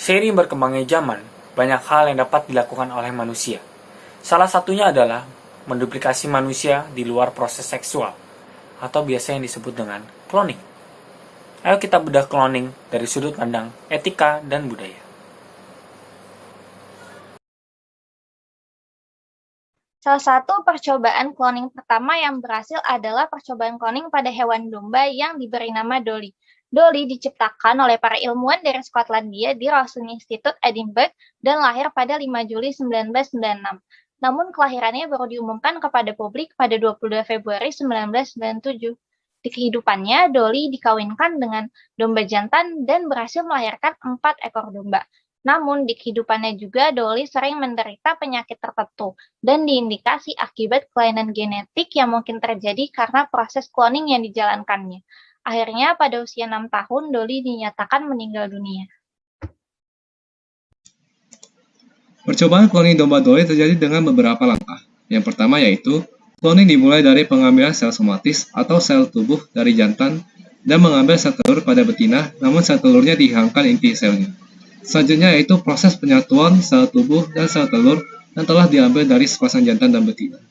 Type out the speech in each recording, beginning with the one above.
Seiring berkembangnya zaman, banyak hal yang dapat dilakukan oleh manusia. Salah satunya adalah menduplikasi manusia di luar proses seksual, atau biasa yang disebut dengan cloning. Ayo kita bedah cloning dari sudut pandang etika dan budaya. Salah satu percobaan cloning pertama yang berhasil adalah percobaan cloning pada hewan domba yang diberi nama Dolly. Dolly diciptakan oleh para ilmuwan dari Skotlandia di Roslin Institute, Edinburgh, dan lahir pada 5 Juli 1996. Namun kelahirannya baru diumumkan kepada publik pada 22 Februari 1997. Di kehidupannya, Dolly dikawinkan dengan domba jantan dan berhasil melahirkan 4 ekor domba. Namun di kehidupannya juga Dolly sering menderita penyakit tertentu dan diindikasi akibat kelainan genetik yang mungkin terjadi karena proses cloning yang dijalankannya. Akhirnya pada usia 6 tahun Dolly dinyatakan meninggal dunia. Percobaan cloning domba Dolly terjadi dengan beberapa langkah. Yang pertama yaitu, cloning dimulai dari pengambilan sel somatis atau sel tubuh dari jantan dan mengambil sel telur pada betina, namun sel telurnya dihilangkan inti selnya. Selanjutnya yaitu proses penyatuan sel tubuh dan sel telur yang telah diambil dari sepasang jantan dan betina.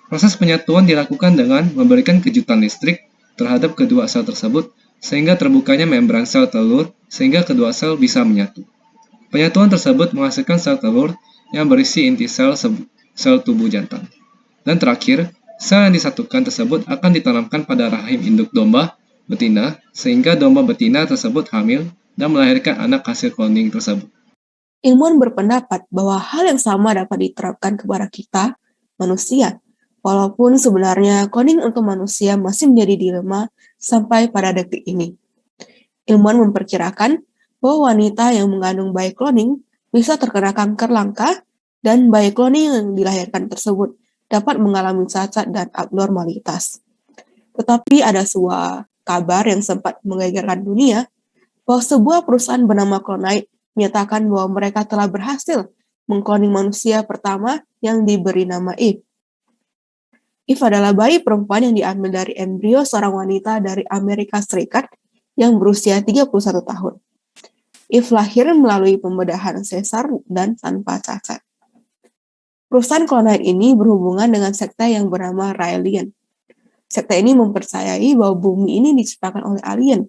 Proses penyatuan dilakukan dengan memberikan kejutan listrik terhadap kedua sel tersebut sehingga terbukanya membran sel telur sehingga kedua sel bisa menyatu. Penyatuan tersebut menghasilkan sel telur yang berisi inti sel tubuh jantan. Dan terakhir, sel yang disatukan tersebut akan ditanamkan pada rahim induk domba betina sehingga domba betina tersebut hamil dan melahirkan anak hasil cloning tersebut. Ilmuwan berpendapat bahwa hal yang sama dapat diterapkan kepada kita, manusia, walaupun sebenarnya cloning untuk manusia masih menjadi dilema sampai pada detik ini. Ilmuwan memperkirakan bahwa wanita yang mengandung bayi cloning bisa terkena kanker langka dan bayi cloning yang dilahirkan tersebut dapat mengalami cacat dan abnormalitas. Tetapi ada sebuah kabar yang sempat menggegerkan dunia bahwa sebuah perusahaan bernama Clonite menyatakan bahwa mereka telah berhasil mengkloning manusia pertama yang diberi nama Eve. Eve adalah bayi perempuan yang diambil dari embrio seorang wanita dari Amerika Serikat yang berusia 31 tahun. Eve lahir melalui pembedahan sesar dan tanpa cacat. Perusahaan Clonite ini berhubungan dengan sekte yang bernama Raelian. Sekte ini mempercayai bahwa bumi ini diciptakan oleh alien.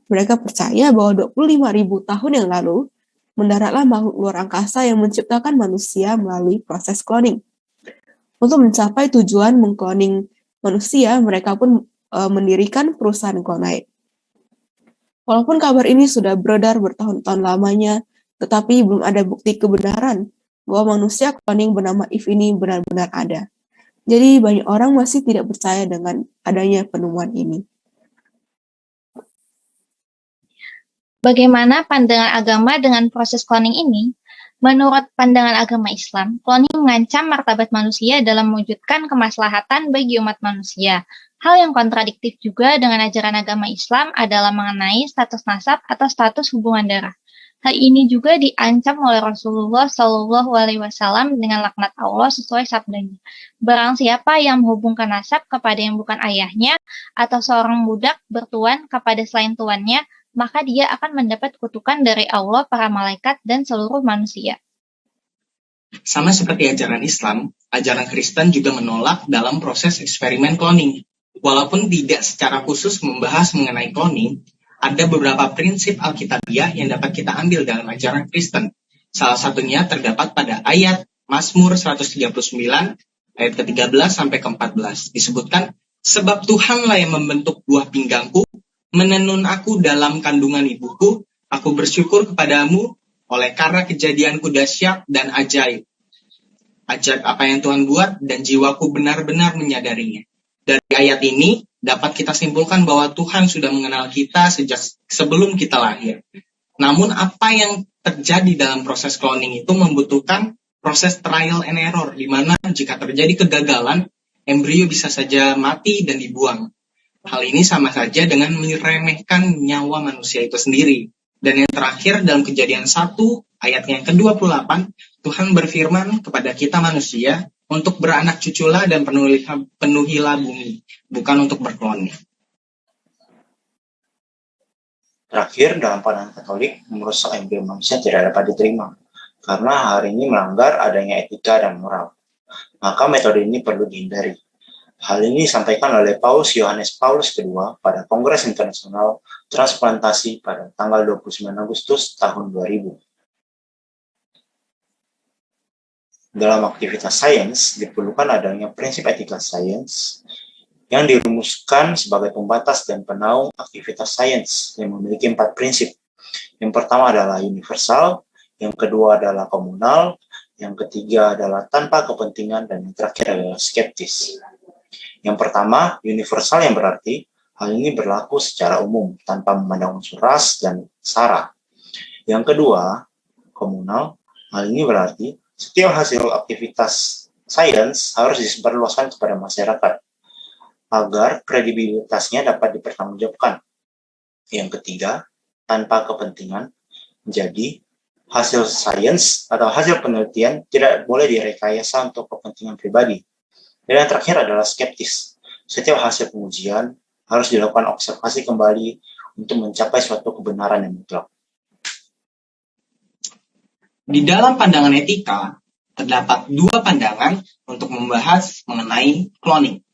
Mereka percaya bahwa 25.000 tahun yang lalu, mendaratlah makhluk luar angkasa yang menciptakan manusia melalui proses cloning. Untuk mencapai tujuan mengkloning manusia, mereka pun mendirikan perusahaan Clonite. Walaupun kabar ini sudah beredar bertahun-tahun lamanya, tetapi belum ada bukti kebenaran bahwa manusia cloning bernama Eve ini benar-benar ada. Jadi banyak orang masih tidak percaya dengan adanya penemuan ini. Bagaimana pandangan agama dengan proses cloning ini? Menurut pandangan agama Islam, cloning mengancam martabat manusia dalam mewujudkan kemaslahatan bagi umat manusia. Hal yang kontradiktif juga dengan ajaran agama Islam adalah mengenai status nasab atau status hubungan darah. Hal ini juga diancam oleh Rasulullah Shallallahu Alaihi Wasallam dengan laknat Allah sesuai sabdanya. Barang siapa yang menghubungkan nasab kepada yang bukan ayahnya atau seorang budak bertuan kepada selain tuannya, maka dia akan mendapat kutukan dari Allah, para malaikat, dan seluruh manusia. Sama seperti ajaran Islam, ajaran Kristen juga menolak dalam proses eksperimen cloning. Walaupun tidak secara khusus membahas mengenai cloning, ada beberapa prinsip Alkitabiah yang dapat kita ambil dalam ajaran Kristen. Salah satunya terdapat pada ayat Mazmur 139, ayat ke-13 sampai ke-14. Disebutkan, sebab Tuhanlah yang membentuk buah pinggangku, menenun aku dalam kandungan ibuku, aku bersyukur kepadamu oleh karena kejadianku dahsyat dan ajaib. Ajaib apa yang Tuhan buat dan jiwaku benar-benar menyadarinya. Dari ayat ini dapat kita simpulkan bahwa Tuhan sudah mengenal kita sejak sebelum kita lahir. Namun apa yang terjadi dalam proses cloning itu membutuhkan proses trial and error, di mana jika terjadi kegagalan, embrio bisa saja mati dan dibuang. Hal ini sama saja dengan meremehkan nyawa manusia itu sendiri. Dan yang terakhir dalam Kejadian 1 ayat yang ke-28, Tuhan berfirman kepada kita manusia untuk beranak cuculah dan penuhilah bumi, bukan untuk berkloning. Terakhir, dalam pandangan Katolik, merusak embryo manusia tidak dapat diterima, karena hal ini melanggar adanya etika dan moral. Maka metode ini perlu dihindari. Hal ini disampaikan oleh Paus Yohanes Paulus II pada Kongres Internasional Transplantasi pada tanggal 29 Agustus tahun 2000. Dalam aktivitas sains, diperlukan adanya prinsip etika sains yang dirumuskan sebagai pembatas dan penaung aktivitas sains yang memiliki 4 prinsip. Yang pertama adalah universal, yang kedua adalah komunal, yang ketiga adalah tanpa kepentingan, dan yang terakhir adalah skeptis. Yang pertama, universal, yang berarti hal ini berlaku secara umum tanpa memandang unsur ras dan sara. Yang kedua, komunal, hal ini berarti setiap hasil aktivitas sains harus disebarluaskan kepada masyarakat agar kredibilitasnya dapat dipertanggungjawabkan. Yang ketiga, tanpa kepentingan, jadi hasil sains atau hasil penelitian tidak boleh direkayasa untuk kepentingan pribadi. Dan yang terakhir adalah skeptis. Setiap hasil pengujian harus dilakukan observasi kembali untuk mencapai suatu kebenaran yang mutlak. Di dalam pandangan etika, terdapat 2 pandangan untuk membahas mengenai cloning,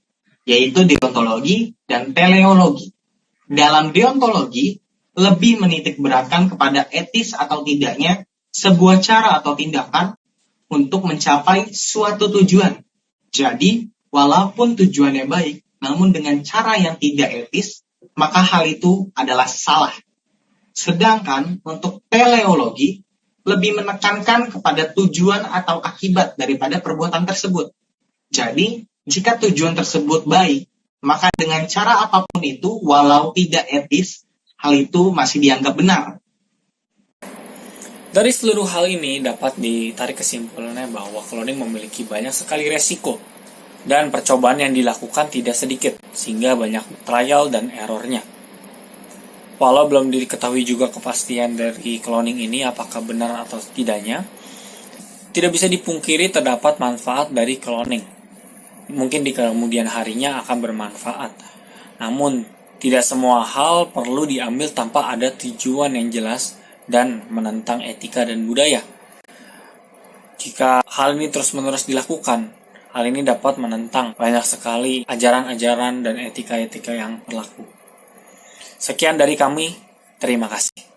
yaitu deontologi dan teleologi. Dalam deontologi, lebih menitikberatkan kepada etis atau tidaknya sebuah cara atau tindakan untuk mencapai suatu tujuan. Jadi, walaupun tujuannya baik, namun dengan cara yang tidak etis, maka hal itu adalah salah. Sedangkan untuk teleologi, lebih menekankan kepada tujuan atau akibat daripada perbuatan tersebut. Jadi, jika tujuan tersebut baik, maka dengan cara apapun itu, walau tidak etis, hal itu masih dianggap benar. Dari seluruh hal ini dapat ditarik kesimpulannya bahwa cloning memiliki banyak sekali resiko dan percobaan yang dilakukan tidak sedikit, sehingga banyak trial dan errornya. Walau belum diketahui juga kepastian dari cloning ini apakah benar atau tidaknya, tidak bisa dipungkiri terdapat manfaat dari cloning. Mungkin di kemudian harinya akan bermanfaat. Namun, tidak semua hal perlu diambil tanpa ada tujuan yang jelas dan menentang etika dan budaya. Jika hal ini terus-menerus dilakukan, hal ini dapat menentang banyak sekali ajaran-ajaran dan etika-etika yang berlaku. Sekian dari kami, terima kasih.